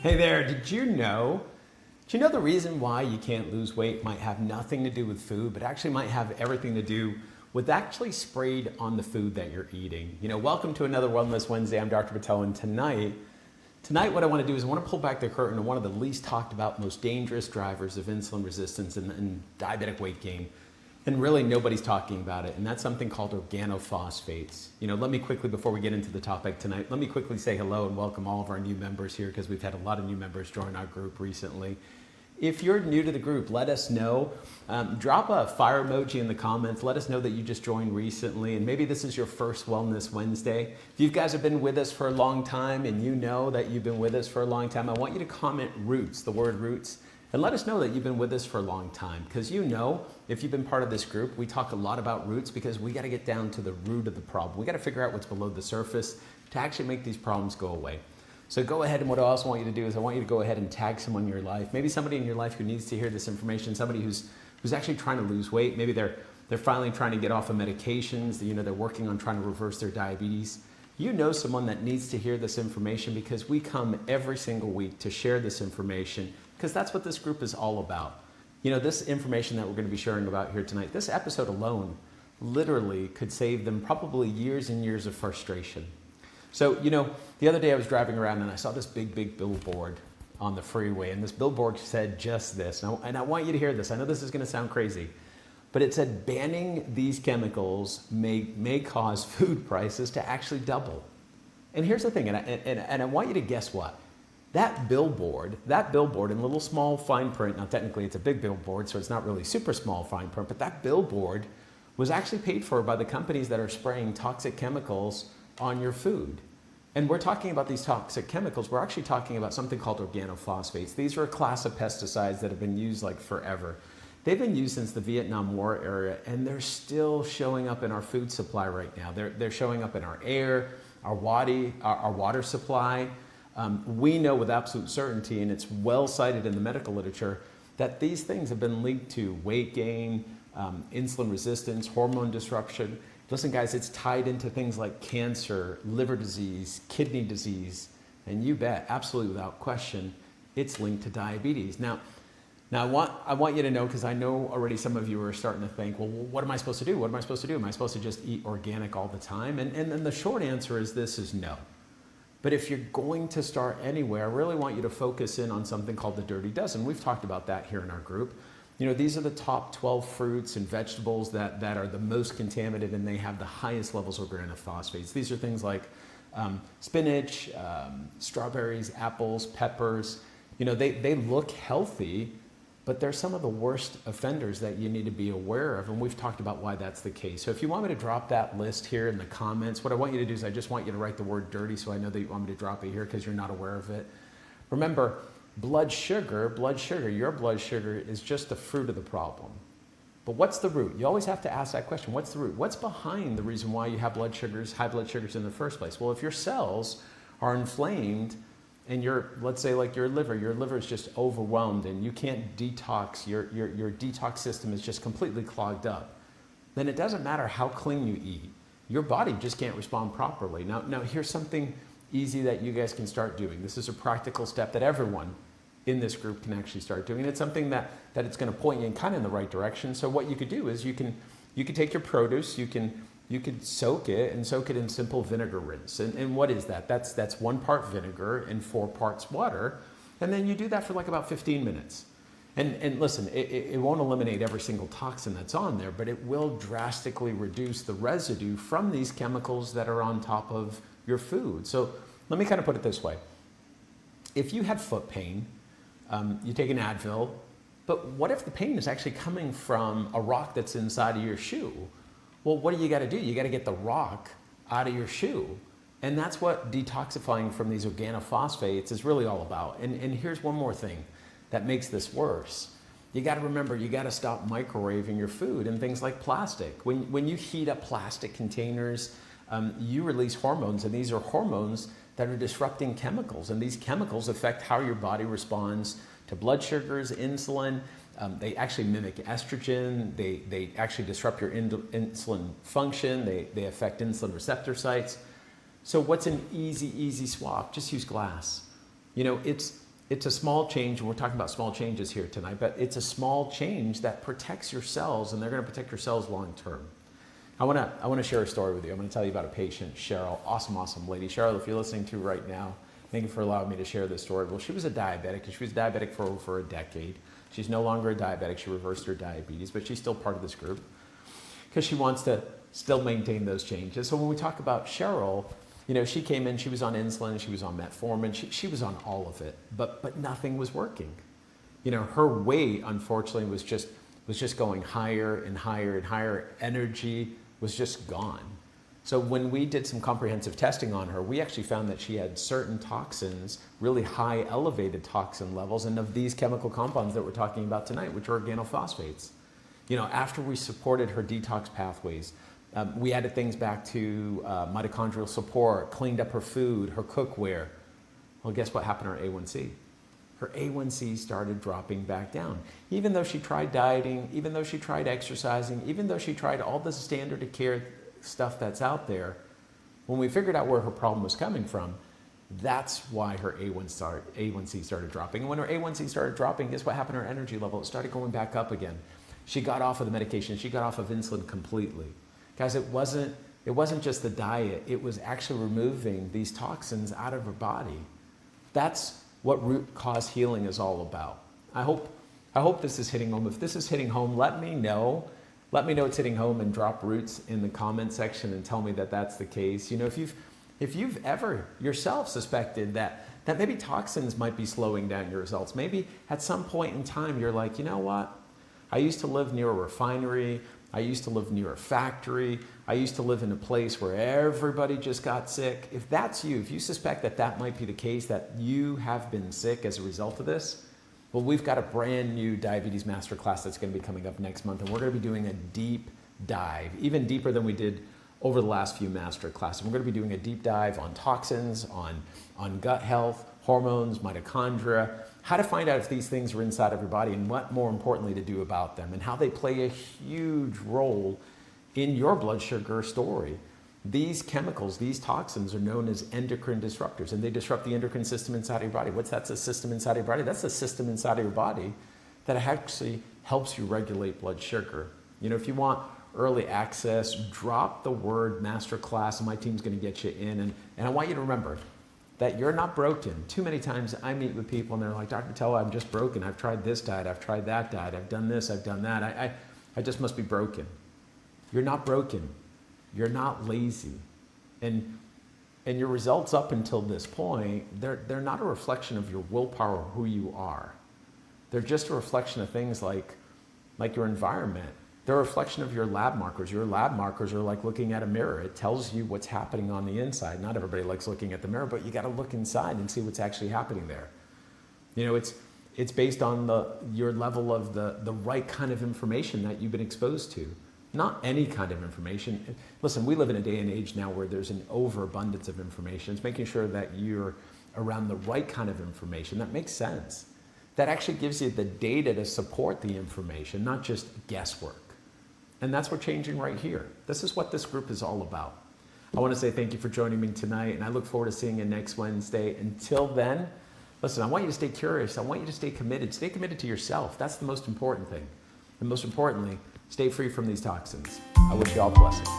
Hey there, did you know the reason why you can't lose weight might have nothing to do with food, but actually might have everything to do with actually sprayed on the food that you're eating? Welcome to another Wellness Wednesday. I'm Dr. Patel, and tonight what I want to do is I want to pull back the curtain on one of the least talked about, most dangerous drivers of insulin resistance and diabetic weight gain. And really nobody's talking about it, and that's something called organophosphates. Let me quickly, before we get into the topic tonight, let me quickly say hello and welcome all of our new members here, because we've had a lot of new members join our group recently. If you're new to the group, let us know. Drop a fire emoji in the comments. Let us know that you just joined recently, and maybe this is your first Wellness Wednesday. If you guys have been with us for a long time and you know that you've been with us for a long time, I want you to comment roots, the word roots, and let us know that you've been with us for a long time, because if you've been part of this group, we talk a lot about roots because we got to get down to the root of the problem. We got to figure out what's below the surface to actually make these problems go away. So go ahead, and what I also want you to do is I want you to go ahead and tag someone in your life, maybe somebody in your life who needs to hear this information, somebody who's actually trying to lose weight. Maybe they're finally trying to get off of medications, they're working on trying to reverse their diabetes. Someone that needs to hear this information, because we come every single week to share this information, because that's what this group is all about. This information that we're going to be sharing about here tonight, this episode alone literally could save them probably years and years of frustration. So, the other day I was driving around and I saw this big billboard on the freeway, and this billboard said just this, and I want you to hear this. I know this is going to sound crazy, but it said banning these chemicals may cause food prices to actually double. And here's the thing, and I want you to guess what? That billboard in little small fine print, now technically it's a big billboard, so it's not really super small fine print, but that billboard was actually paid for by the companies that are spraying toxic chemicals on your food. And we're talking about these toxic chemicals. We're actually talking about something called organophosphates. These are a class of pesticides that have been used like forever. They've been used since the Vietnam War era, and they're still showing up in our food supply right now. They're showing up in our air, our water supply. We know with absolute certainty, and it's well cited in the medical literature, that these things have been linked to weight gain, insulin resistance, hormone disruption. Listen, guys, it's tied into things like cancer, liver disease, kidney disease, and you bet, absolutely without question, it's linked to diabetes. Now I want you to know, because I know already some of you are starting to think, well, what am I supposed to do? What am I supposed to do? Am I supposed to just eat organic all the time? And then the short answer is no. But if you're going to start anywhere, I really want you to focus in on something called the Dirty Dozen. We've talked about that here in our group. These are the top 12 fruits and vegetables that are the most contaminated, and they have the highest levels of organophosphates. These are things like spinach, strawberries, apples, peppers. They look healthy, but they're some of the worst offenders that you need to be aware of, and we've talked about why that's the case. So if you want me to drop that list here in the comments, what I want you to do is I just want you to write the word dirty, so I know that you want me to drop it here because you're not aware of it. Remember, your blood sugar is just the fruit of the problem. But what's the root? You always have to ask that question. What's the root? What's behind the reason why you have high blood sugars in the first place? Well, if your cells are inflamed and let's say like your liver is just overwhelmed and you can't detox, your detox system is just completely clogged up, then it doesn't matter how clean you eat. Your body just can't respond properly. Now here's something easy that you guys can start doing. This is a practical step that everyone in this group can actually start doing. It's something that it's going to point you in kind of in the right direction. So what you could do is you can take your produce, you could soak it in simple vinegar rinse. And what is that? That's 1 part vinegar and 4 parts water. And then you do that for like about 15 minutes. And listen, it won't eliminate every single toxin that's on there, but it will drastically reduce the residue from these chemicals that are on top of your food. So let me kind of put it this way. If you had foot pain, you take an Advil, but what if the pain is actually coming from a rock that's inside of your shoe? Well, what do? You got to get the rock out of your shoe. And that's what detoxifying from these organophosphates is really all about. And here's one more thing that makes this worse. You got to remember, you got to stop microwaving your food and things like plastic. When you heat up plastic containers, you release hormones, and these are hormones that are disrupting chemicals, and these chemicals affect how your body responds to blood sugars, insulin. They actually mimic estrogen. They actually disrupt your insulin function. They affect insulin receptor sites. So what's an easy swap? Just use glass. it's a small change, and we're talking about small changes here tonight, but it's a small change that protects your cells, and they're going to protect your cells long term. I want to share a story with you. I'm going to tell you about a patient, Cheryl, awesome lady. Cheryl, if you're listening to right now, thank you for allowing me to share this story. Well, she was a diabetic, and she was diabetic for over a decade. She's no longer a diabetic. She reversed her diabetes, but she's still part of this group because she wants to still maintain those changes. So when we talk about Cheryl, you know, she came in, she was on insulin, she was on metformin, she was on all of it, but nothing was working. You know, her weight, unfortunately, was just going higher and higher and higher. Energy was just gone. So when we did some comprehensive testing on her, we actually found that she had certain toxins, really high elevated toxin levels, and of these chemical compounds that we're talking about tonight, which are organophosphates. You know, after we supported her detox pathways, we added things back to mitochondrial support, cleaned up her food, her cookware. Well, guess what happened to her A1C? Her A1C started dropping back down. Even though she tried dieting, even though she tried exercising, even though she tried all the standard of care stuff that's out there, when we figured out where her problem was coming from, that's why her A1C started dropping. And when her A1C started dropping, guess what happened to her energy level? It started going back up again. She got off of the medication. She got off of insulin completely. Guys, it wasn't just the diet. It was actually removing these toxins out of her body. That's what root cause healing is all about. I hope this is hitting home. If this is hitting home, let me know. Let me know it's hitting home and drop roots in the comment section and tell me that that's the case. You know, if you've ever yourself suspected that maybe toxins might be slowing down your results, maybe at some point in time you're like, you know what? I used to live near a refinery. I used to live near a factory. I used to live in a place where everybody just got sick. If that's you, if you suspect that that might be the case, that you have been sick as a result of this, well, we've got a brand new diabetes masterclass that's going to be coming up next month, and we're going to be doing a deep dive, even deeper than we did over the last few master classes. We're going to be doing a deep dive on toxins, on gut health, hormones, mitochondria, how to find out if these things are inside of your body, and what more importantly to do about them, and how they play a huge role in your blood sugar story. These chemicals, these toxins are known as endocrine disruptors, and they disrupt the endocrine system inside of your body. What's that system inside of your body? That's the system inside of your body that actually helps you regulate blood sugar. You know, if you want early access, drop the word masterclass, and my team's going to get you in. And I want you to remember that you're not broken. Too many times I meet with people and they're like, Dr. Patello, I'm just broken. I've tried this diet. I've tried that diet. I've done this. I've done that. I just must be broken. You're not broken. You're not lazy. And your results up until this point, they're not a reflection of your willpower or who you are. They're just a reflection of things like your environment. They're a reflection of your lab markers. Your lab markers are like looking at a mirror. It tells you what's happening on the inside. Not everybody likes looking at the mirror, but you got to look inside and see what's actually happening there. You know, it's based on your level of the right kind of information that you've been exposed to. Not any kind of information. Listen, we live in a day and age now where there's an overabundance of information. It's making sure that you're around the right kind of information that makes sense, that actually gives you the data to support the information, not just guesswork. And that's what's changing right here. This is what this group is all about. I want to say thank you for joining me tonight, and I look forward to seeing you next Wednesday. Until then, listen, I want you to stay curious. I want you to stay committed. Stay committed to yourself. That's the most important thing. And most importantly, stay free from these toxins. I wish you all blessings.